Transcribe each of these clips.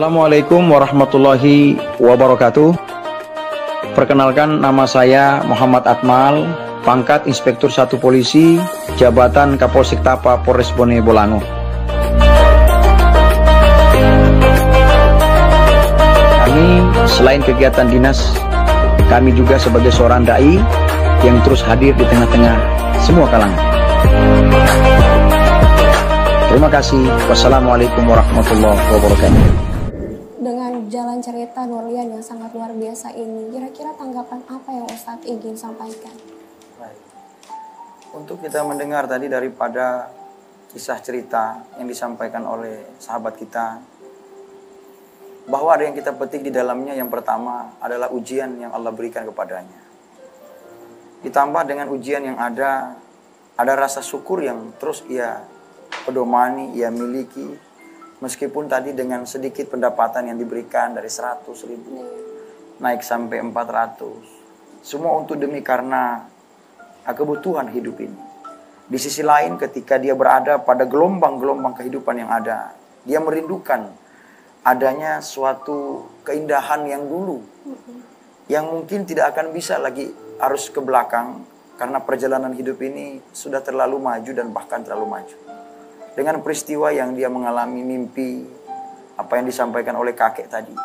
Assalamualaikum warahmatullahi wabarakatuh. Perkenalkan, nama saya Muhammad Akmal, pangkat Inspektur 1 Polisi, Jabatan Kapolsek Tapa, Polres Bone Bolango. Kami selain kegiatan dinas, kami juga sebagai seorang dai yang terus hadir di tengah-tengah semua kalangan. Terima kasih. Wassalamualaikum warahmatullahi wabarakatuh. Dengan jalan cerita Nurlian yang sangat luar biasa ini, kira-kira tanggapan apa yang Ustadz ingin sampaikan? Baik. Untuk kita mendengar tadi daripada kisah cerita yang disampaikan oleh sahabat kita, bahwa ada yang kita petik di dalamnya. Yang pertama adalah ujian yang Allah berikan kepadanya. Ditambah dengan ujian yang ada rasa syukur yang terus ia pedomani, ia miliki. Meskipun tadi dengan sedikit pendapatan yang diberikan dari 100.000 naik sampai 400. Semua untuk demi karena kebutuhan hidup ini. Di sisi lain ketika dia berada pada gelombang-gelombang kehidupan yang ada, dia merindukan adanya suatu keindahan yang dulu, yang mungkin tidak akan bisa lagi harus ke belakang, karena perjalanan hidup ini sudah terlalu maju dan bahkan terlalu maju. Dengan peristiwa yang dia mengalami, mimpi, apa yang disampaikan oleh kakek tadi,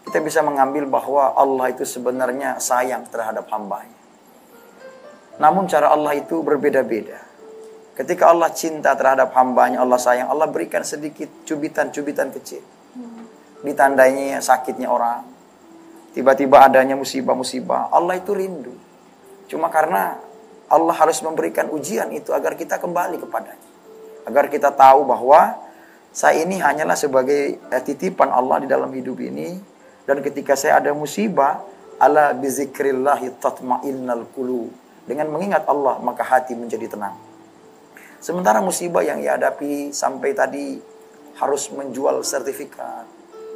kita bisa mengambil bahwa Allah itu sebenarnya sayang terhadap hambanya. Namun cara Allah itu berbeda-beda. Ketika Allah cinta terhadap hambanya, Allah sayang, Allah berikan sedikit cubitan-cubitan kecil. Ditandainya sakitnya orang, tiba-tiba adanya musibah-musibah, Allah itu rindu. Cuma karena Allah harus memberikan ujian itu agar kita kembali kepadanya, agar kita tahu bahwa saya ini hanyalah sebagai titipan Allah di dalam hidup ini. Dan ketika saya ada musibah, ala bizikrillahi tatma'innal qulub. Dengan mengingat Allah, maka hati menjadi tenang. Sementara musibah yang ia hadapi sampai tadi harus menjual sertifikat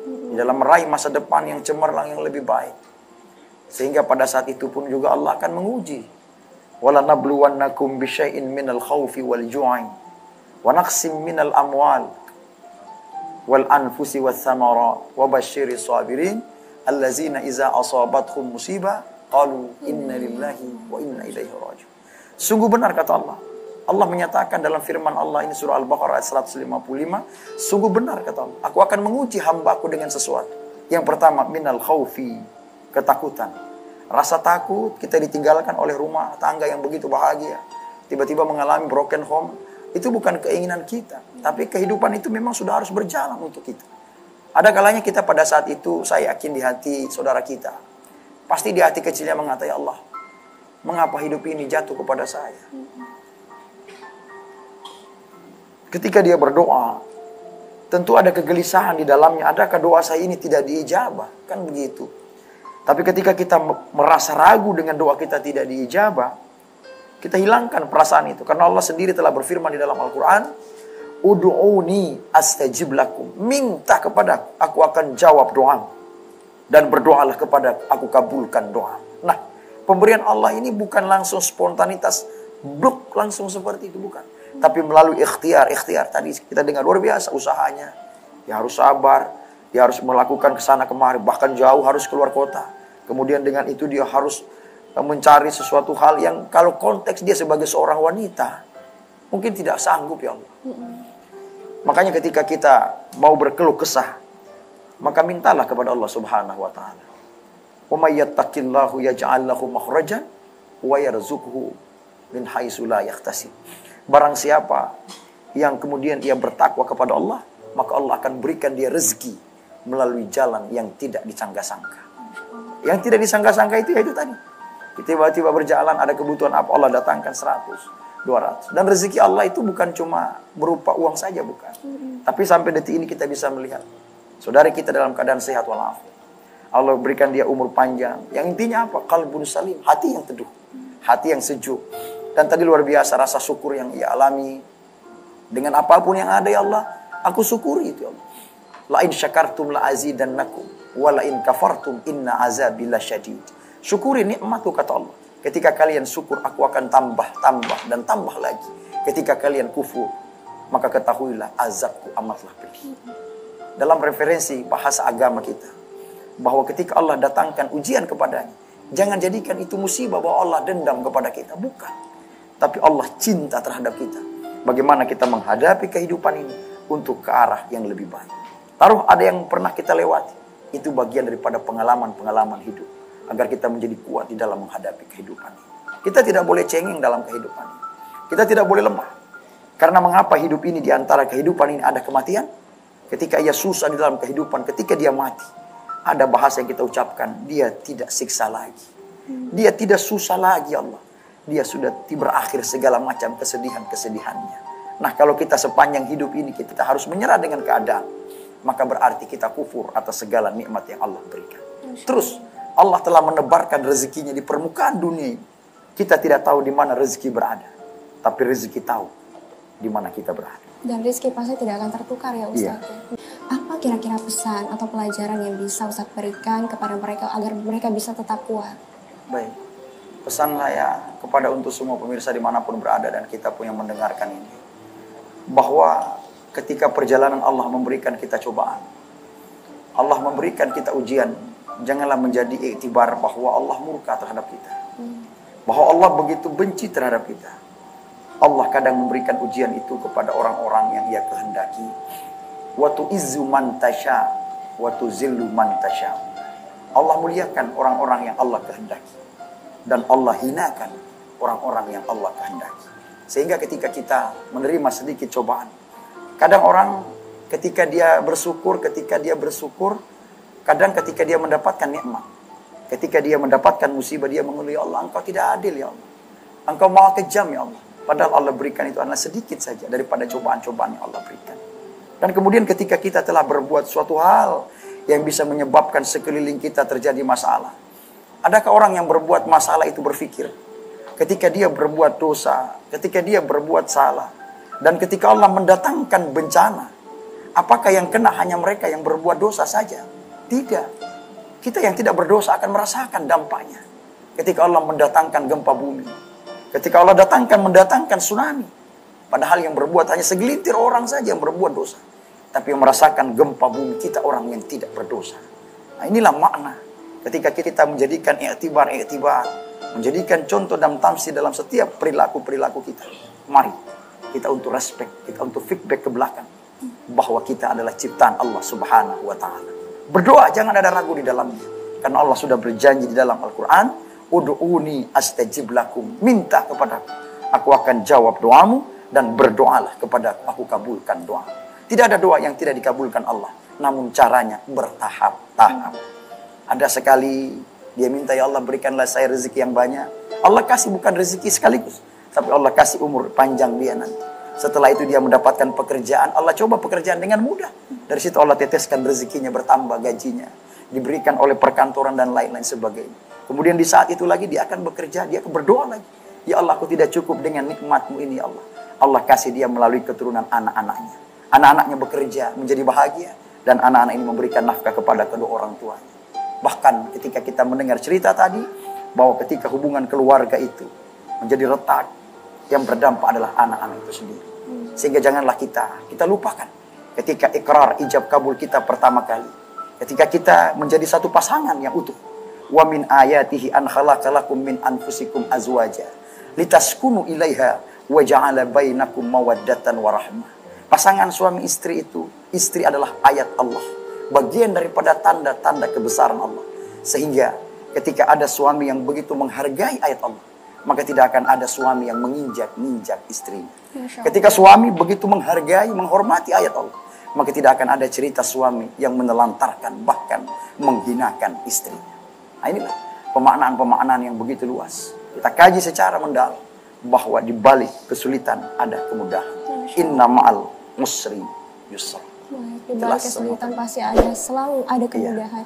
di dalam meraih masa depan yang cemerlang, yang lebih baik. Sehingga pada saat itu pun juga Allah akan menguji. Wala nabluwannakum bisyai'in minal khawfi wal ju'i wa naqsim minal amwal wal anfusi wath thamarat wa basyiris sabirin allazina iza asabathum musibah qalu inna lillahi wa inna ilaihi raji'un. Sungguh benar kata Allah. Allah menyatakan dalam firman Allah ini, surah Al-Baqarah ayat 155, sungguh benar kata Allah, aku akan menguji hambaku dengan sesuatu. Yang pertama, minal khawfi, ketakutan. Rasa takut kita ditinggalkan oleh rumah tangga yang begitu bahagia, tiba-tiba mengalami broken home. Itu bukan keinginan kita, tapi kehidupan itu memang sudah harus berjalan untuk kita. Ada kalanya kita pada saat itu, saya yakin di hati saudara kita, pasti di hati kecilnya mengatakan, ya Allah, mengapa hidup ini jatuh kepada saya? Ketika dia berdoa, tentu ada kegelisahan di dalamnya. Adakah doa saya ini tidak diijabah? Kan begitu. Tapi ketika kita merasa ragu dengan doa kita tidak diijabah, kita hilangkan perasaan itu. Karena Allah sendiri telah berfirman di dalam Al-Quran, Udu'uni astajib lakum. Minta kepada aku akan jawab doa. Dan berdoalah kepada aku kabulkan doa. Nah, pemberian Allah ini bukan langsung spontanitas, bluk langsung seperti itu, bukan. Tapi melalui ikhtiar. Tadi kita dengar luar biasa usahanya. Dia harus sabar, dia harus melakukan kesana kemari, bahkan jauh harus keluar kota. Kemudian dengan itu dia harus mencari sesuatu hal yang kalau konteks dia sebagai seorang wanita mungkin tidak sanggup, ya Allah. Makanya ketika kita mau berkeluh kesah, maka mintalah kepada Allah Subhanahu wa taala. Wa may yattaqillahu yaj'al lahu makhrajan wa yarzuqhu min haitsu la yahtasib. Barang siapa yang kemudian ia bertakwa kepada Allah, maka Allah akan berikan dia rezeki melalui jalan yang tidak disangka-sangka. Yang tidak disangka-sangka itu yaitu tadi, tiba-tiba berjalan, ada kebutuhan apa, Allah datangkan 100, 200. Dan rezeki Allah itu bukan cuma berupa uang saja, bukan. Tapi sampai detik ini kita bisa melihat saudara kita dalam keadaan sehat walafiat. Allah berikan dia umur panjang. Yang intinya apa? Qalbun salim, hati yang teduh, hati yang sejuk. Dan tadi luar biasa rasa syukur yang ia alami. Dengan apapun yang ada, ya Allah, aku syukuri itu, ya Allah. La in syakartum la azidannakum wa la in kafartum inna azabi lasyadid. Syukuri nikmatku kata Allah. Ketika kalian syukur, aku akan tambah dan tambah lagi. Ketika kalian kufur, maka ketahuilah azabku amatlah pedih. dalam referensi bahasa agama kita, bahwa ketika Allah datangkan ujian kepadanya, jangan jadikan itu musibah bahwa Allah dendam kepada kita. Bukan. Tapi Allah cinta terhadap kita. Bagaimana kita menghadapi kehidupan ini untuk ke arah yang lebih baik. Taruh ada yang pernah kita lewati. Itu bagian daripada pengalaman-pengalaman hidup. Agar kita menjadi kuat di dalam menghadapi kehidupan ini. Kita tidak boleh cengeng dalam kehidupan ini. Kita tidak boleh lemah. Karena mengapa hidup ini, di antara kehidupan ini ada kematian? Ketika ia susah di dalam kehidupan, ketika dia mati, ada bahasa yang kita ucapkan, dia tidak siksa lagi. Dia tidak susah lagi Allah. Dia sudah berakhir segala macam kesedihan-kesedihannya. Nah, kalau kita sepanjang hidup ini kita harus menyerah dengan keadaan, maka berarti kita kufur atas segala nikmat yang Allah berikan. Terus, Allah telah menebarkan rezekinya di permukaan dunia ini. Kita tidak tahu di mana rezeki berada. Tapi rezeki tahu di mana kita berada. Dan rezeki pasti tidak akan tertukar ya Ustaz. Iya. Apa kira-kira pesan atau pelajaran yang bisa Ustaz berikan kepada mereka agar mereka bisa tetap kuat? Baik. Pesan saya kepada untuk semua pemirsa dimanapun berada dan kita pun yang mendengarkan ini. Bahwa ketika perjalanan Allah memberikan kita cobaan, Allah memberikan kita ujian, janganlah menjadi iktibar bahwa Allah murka terhadap kita. Bahwa Allah begitu benci terhadap kita. Allah kadang memberikan ujian itu kepada orang-orang yang ia kehendaki. Wa tu'izzu man tasya wa tuzillu man tasya. Allah muliakan orang-orang yang Allah kehendaki. Dan Allah hinakan orang-orang yang Allah kehendaki. Sehingga ketika kita menerima sedikit cobaan, kadang orang ketika dia bersyukur, kadang ketika dia mendapatkan nikmat, ketika dia mendapatkan musibah, dia mengeluh, ya Allah, Engkau tidak adil ya Allah. Engkau maha kejam ya Allah. Padahal Allah berikan itu adalah sedikit saja daripada cobaan-cobaan yang Allah berikan. Dan kemudian ketika kita telah berbuat suatu hal yang bisa menyebabkan sekeliling kita terjadi masalah. Adakah orang yang berbuat masalah itu berpikir, ketika dia berbuat dosa, ketika dia berbuat salah, dan ketika Allah mendatangkan bencana, apakah yang kena hanya mereka yang berbuat dosa saja? Tidak. Kita yang tidak berdosa akan merasakan dampaknya. Ketika Allah mendatangkan gempa bumi, ketika Allah mendatangkan tsunami, padahal yang berbuat hanya segelintir orang saja yang berbuat dosa. Tapi yang merasakan gempa bumi kita orang yang tidak berdosa. Nah, inilah makna ketika kita menjadikan iktibar, menjadikan contoh dan tamsil dalam setiap perilaku-perilaku kita. Mari kita untuk respect, kita untuk feedback ke belakang bahwa kita adalah ciptaan Allah Subhanahu wa taala. Berdoa jangan ada ragu di dalamnya. Karena Allah sudah berjanji di dalam Al-Quran, Udu'uni astajib lakum. Minta kepadaku, aku akan jawab doamu, dan berdoalah kepadaku, aku kabulkan doa. Tidak ada doa yang tidak dikabulkan Allah, namun caranya bertahap-tahap. Ada sekali dia minta, ya Allah berikanlah saya rezeki yang banyak. Allah kasih bukan rezeki sekaligus, tapi Allah kasih umur panjang dia nanti. Setelah itu dia mendapatkan pekerjaan, Allah coba pekerjaan dengan mudah. Dari situ Allah teteskan rezekinya, bertambah gajinya, diberikan oleh perkantoran dan lain-lain sebagainya. Kemudian di saat itu lagi dia akan bekerja, dia akan berdoa lagi. Ya Allah, aku tidak cukup dengan nikmatmu ini ya Allah. Allah kasih dia melalui keturunan anak-anaknya. Anak-anaknya bekerja menjadi bahagia, dan anak-anak ini memberikan nafkah kepada kedua orang tuanya. Bahkan ketika kita mendengar cerita tadi, bahwa ketika hubungan keluarga itu menjadi retak, yang berdampak adalah anak-anak itu sendiri. Sehingga janganlah kita lupakan ketika ikrar ijab kabul kita pertama kali. Ketika kita menjadi satu pasangan yang utuh. Wa min ayatihi an khalaqalakum min anfusikum azwaja litaskunu ilaiha wa ja'ala bainakum mawaddatan wa rahmah. Pasangan suami istri itu, istri adalah ayat Allah, bagian daripada tanda-tanda kebesaran Allah. Sehingga ketika ada suami yang begitu menghargai ayat Allah, maka tidak akan ada suami yang menginjak-injak istrinya. Ketika suami begitu menghargai, menghormati ayat Allah, maka tidak akan ada cerita suami yang menelantarkan, bahkan menghinakan istrinya. Nah, inilah pemaknaan-pemaknaan yang begitu luas. Kita kaji secara mendalam bahwa di balik kesulitan ada kemudahan. Inna ma'al musri yusra. Di balik kesulitan pasti ada, selalu ada kemudahan.